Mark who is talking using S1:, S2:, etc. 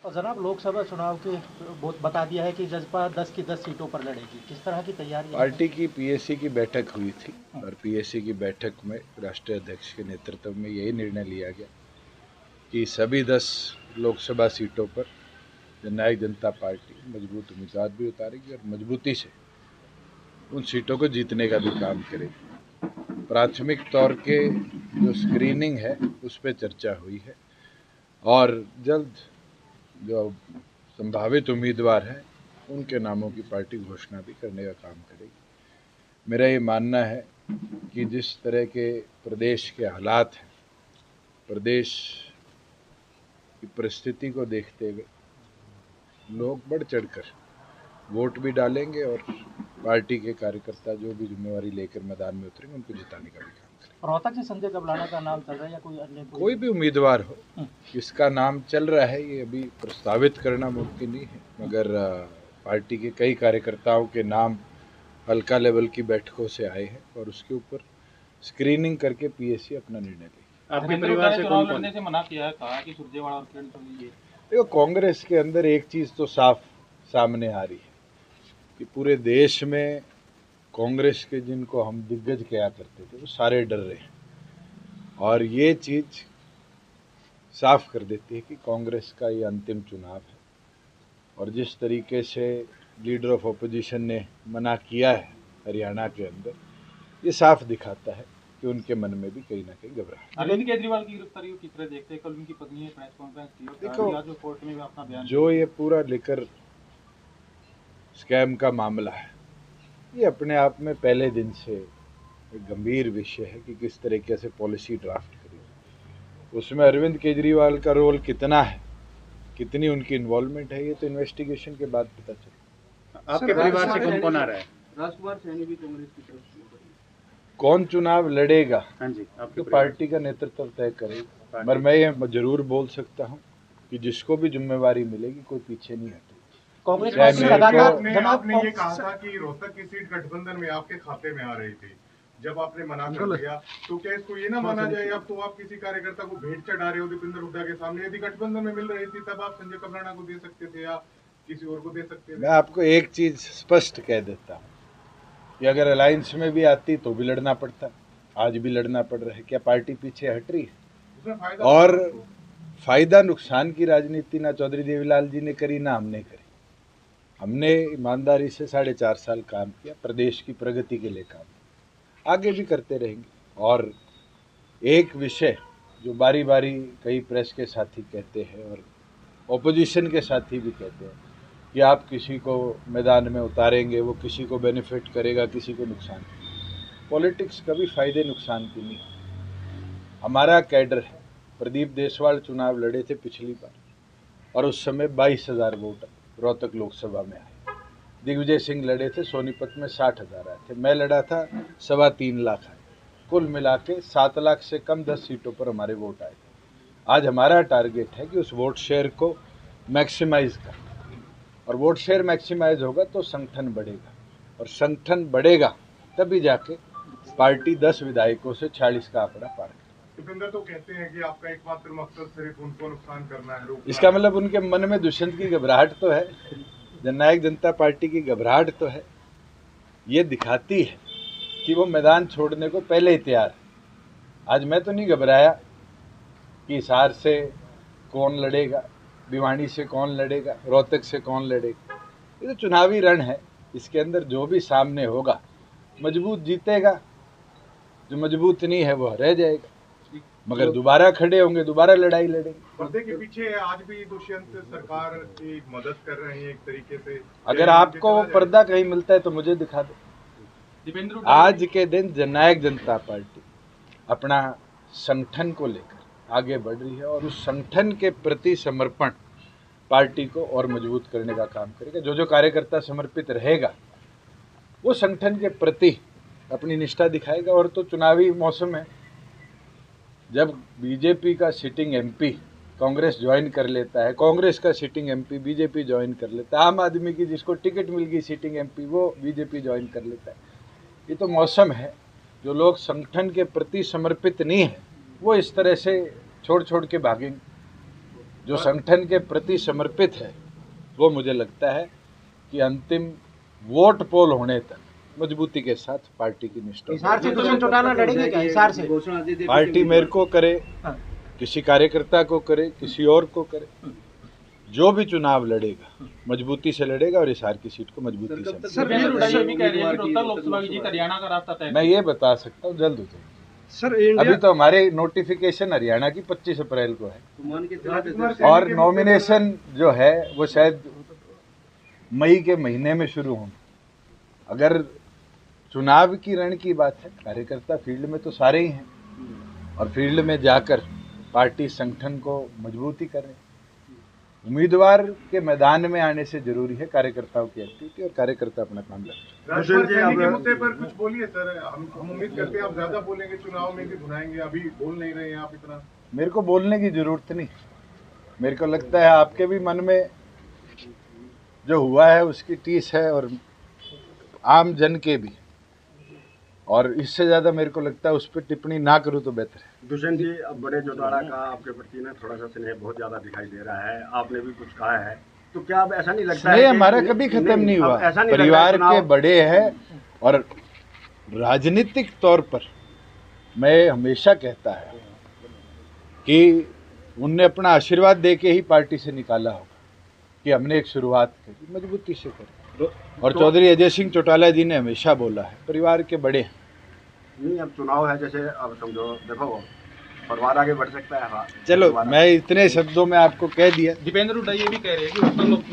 S1: और जनाब लोकसभा चुनाव के बहुत बता दिया है कि जसपा 10 की 10 सीटों पर लड़ेगी। किस तरह की तैयारी है?
S2: पार्टी की पीएसी की बैठक हुई थी और पीएसी की बैठक में राष्ट्रीय अध्यक्ष के नेतृत्व में यही निर्णय लिया गया कि सभी 10 लोकसभा सीटों पर जननायक जनता पार्टी मजबूत उम्मीदवार भी उतारेगी और मजबूती से उन सीटों को जीतने का भी काम करेगी। प्राथमिक तौर के जो स्क्रीनिंग है उस पर चर्चा हुई है और जल्द जो संभावित उम्मीदवार हैं उनके नामों की पार्टी घोषणा भी करने का काम करेगी। मेरा ये मानना है कि जिस तरह के प्रदेश के हालात हैं, प्रदेश की परिस्थिति को देखते हुए लोग बढ़ चढ़कर वोट भी डालेंगे और पार्टी के कार्यकर्ता जो भी जिम्मेवारी लेकर मैदान में उतरेंगे उनको जिताने का भी काम करेंगे।
S1: रोहतक से संजय कबलाना का नाम चल रहा है या कोई अन्य
S2: कोई भी उम्मीदवार हो, किसका नाम चल रहा है ये अभी प्रस्तावित करना मुमकिन नहीं है, मगर पार्टी के कई कार्यकर्ताओं के नाम हल्का लेवल की बैठकों से आए हैं और उसके ऊपर स्क्रीनिंग करके पीएससी अपना निर्णय लेगी।
S3: आपके परिवार से कौन लड़ने से मना किया है, कहा कि सुरजेवाला और किरण चौधरी।
S2: देखो, कांग्रेस के अंदर एक चीज़ तो साफ सामने आ रही है कि पूरे देश में कांग्रेस के जिनको हम दिग्गज कहा करते थे वो सारे डर रहे हैं और ये चीज़ साफ कर देती है कि कांग्रेस का ये अंतिम चुनाव है और जिस तरीके से लीडर ऑफ अपोजिशन ने मना किया है हरियाणा के अंदर, ये साफ दिखाता है कि उनके मन में भी कहीं ना कहीं घबराहट।
S3: अरविंद केजरीवाल की गिरफ्तारी को किस तरह देखते हैं? कल उनकी पत्नी ने प्रेस कॉन्फ्रेंस की और जो कोर्ट में भी अपना बयान
S2: जो ये पूरा लेकर स्कैम का मामला है, ये अपने आप में पहले दिन से एक गंभीर विषय है कि किस तरीके से पॉलिसी ड्राफ्ट करी, उसमें अरविंद केजरीवाल का रोल कितना है, कितनी उनकी इन्वॉल्वमेंट है, ये तो इन्वेस्टिगेशन के बाद पता चलेगा।
S3: आपके परिवार से कौन कौन आ रहा है?
S1: राजकुमार सैनी भी कांग्रेस की तरफ से।
S2: कौन चुनाव लड़ेगा
S3: हाँ जी,
S2: तो पार्टी का नेतृत्व तय करेगा, मगर मैं ये जरूर बोल सकता हूँ कि जिसको भी जिम्मेवारी मिलेगी कोई पीछे नहीं हटेगा।
S1: कांग्रेस
S4: आपने ये कहा था कि रोहतक की सीट गठबंधन में आपके खाते में आ रही थी, जब आपने मना कर दिया तो क्या इसको ये ना माना जाए अब तो आप किसी कार्यकर्ता को भेंट चढ़ा रहे हो दीपेंद्र हुड्डा के सामने? यदि गठबंधन में मिल रही थी तब आप संजय कबलाना को दे सकते थे या किसी और को दे सकते थे।
S2: मैं आपको एक चीज स्पष्ट कह देता हूँ कि अगर अलायंस में भी आती तो भी लड़ना पड़ता, आज भी लड़ना पड़ रहा है। क्या पार्टी पीछे हट रही है? और फायदा नुकसान की राजनीति ना चौधरी देवीलाल जी ने करी ना हमने करी। हमने ईमानदारी से 4.5 साल काम किया, प्रदेश की प्रगति के लिए काम, आगे भी करते रहेंगे। और एक विषय जो बारी बारी कई प्रेस के साथी कहते हैं और ओपोजिशन के साथी भी कहते हैं कि आप किसी को मैदान में उतारेंगे, वो किसी को बेनिफिट करेगा, किसी को नुकसान। पॉलिटिक्स कभी फायदे नुकसान की नहीं। हमारा कैडर है, प्रदीप देसवाल चुनाव लड़े थे पिछली बार और उस समय 22,000 वोट रोहतक लोकसभा में आए। दिग्विजय सिंह लड़े थे, सोनीपत में 60,000 आए थे, मैं लड़ा था 3.25 लाख आए। कुल मिला के 7 लाख से कम 10 सीटों पर हमारे वोट आए थे। आज हमारा टारगेट है कि उस वोट शेयर को मैक्सिमाइज करना, और वोट शेयर मैक्सिमाइज होगा तो संगठन बढ़ेगा, और संगठन बढ़ेगा तभी जाके पार्टी 10 विधायकों से 40 का आंकड़ा पार करेगी।
S4: दीपेंद्र तो कहते हैं कि आपका एकमात्र मकसद सिर्फ उनको नुकसान करना है, रोकना।
S2: इसका मतलब उनके मन में दुष्यंत की घबराहट तो है, जननायक जनता पार्टी की घबराहट तो है। ये दिखाती है कि वो मैदान छोड़ने को पहले ही तैयार है। आज मैं तो नहीं घबराया कि हिसार से कौन लड़ेगा, भिवानी से कौन लड़ेगा, रोहतक से कौन लड़ेगा। ये तो चुनावी रण है, इसके अंदर जो भी सामने होगा मजबूत जीतेगा, जो मजबूत नहीं है वो रह जाएगा। मगर दोबारा खड़े होंगे, दोबारा लड़ाई लड़ेंगे।
S4: पर्दे के पीछे आज भी दुष्यंत सरकार की मदद कर रहे हैं एक तरीके से।
S2: अगर आपको वो पर्दा कहीं मिलता है तो मुझे दिखा दो। आज के दिन जननायक जनता पार्टी अपना संगठन को लेकर आगे बढ़ रही है और उस संगठन के प्रति समर्पण पार्टी को और मजबूत करने का काम करेगा। जो जो कार्यकर्ता समर्पित रहेगा वो संगठन के प्रति अपनी निष्ठा दिखाएगा। और तो चुनावी मौसम है, जब बीजेपी का सिटिंग एमपी कांग्रेस ज्वाइन कर लेता है, कांग्रेस का सिटिंग एमपी बीजेपी ज्वाइन कर लेता है, आम आदमी की जिसको टिकट मिल गई सिटिंग एमपी वो बीजेपी ज्वाइन कर लेता है। ये तो मौसम है। जो लोग संगठन के प्रति समर्पित नहीं है वो इस तरह से छोड़ छोड़ के भागेंगे। जो संगठन के प्रति समर्पित है, वो मुझे लगता है कि अंतिम वोट पोल होने तक मजबूती के साथ पार्टी की निष्ठा
S1: हिसार से दुष्यंत चौटाला लड़ेंगे क्या? हिसार से
S2: पार्टी मेरे को करे, किसी कार्यकर्ता को करे, किसी और को करे, जो भी चुनाव लड़ेगा मजबूती से लड़ेगा और हिसार की सीट को मजबूती से।
S3: दीपेंद्र हुड्डा ये भी कह रहे हैं कि रोहतक लोकसभा की जीत हरियाणा का रास्ता तय।
S2: मैं ये बता सकता हूँ जल्द हो जाएगी।
S5: सर
S2: अभी तो हमारे नोटिफिकेशन हरियाणा की 25 अप्रैल को है और नॉमिनेशन जो है वो शायद मई के महीने में शुरू होंगे। अगर चुनाव की रण की बात है, कार्यकर्ता फील्ड में तो सारे ही हैं और फील्ड में जाकर पार्टी संगठन को मजबूती करें। उम्मीदवार के मैदान में आने से जरूरी है कार्यकर्ताओं की एक्टिविटी और कार्यकर्ता अपना काम करें।
S4: राजपाल सैनी के मुद्दे पर कुछ बोलिए सर, हम उम्मीद करते हैं आप ज्यादा बोलेंगे, चुनाव में भी भुनाएंगे, अभी बोल नहीं रहे हैं आप इतना।
S2: मेरे को बोलने की जरूरत नहीं, मेरे को लगता है आपके भी मन में जो हुआ है उसकी टीस है और आम जन के भी, और इससे ज्यादा मेरे को लगता है उस पर टिप्पणी ना करूं तो बेहतर है।
S5: दुष्यंत जी, अब बड़े चौटाला का आपके प्रति ना थोड़ा सा स्नेह बहुत ज्यादा दिखाई दे रहा है, आपने भी कुछ कहा है, तो क्या अब ऐसा नहीं लगता है?
S2: हमारा कभी खत्म नहीं हुआ, परिवार के बड़े हैं और राजनीतिक तौर पर मैं हमेशा कहता है कि उनने अपना आशीर्वाद दे के ही पार्टी से निकाला होगा कि हमने एक शुरुआत करी, मजबूती से करी। और चौधरी अजय सिंह चौटाला जी ने हमेशा बोला है परिवार के बड़े हैं।
S5: नहीं, अब चुनाव है, जैसे अब समझो देखो परिवार आगे बढ़ सकता है। हाँ,
S2: चलो मैं इतने शब्दों में आपको कह दिया।
S3: दीपेंद्र हुड्डा ये भी कह रहे हैं कि रोहतक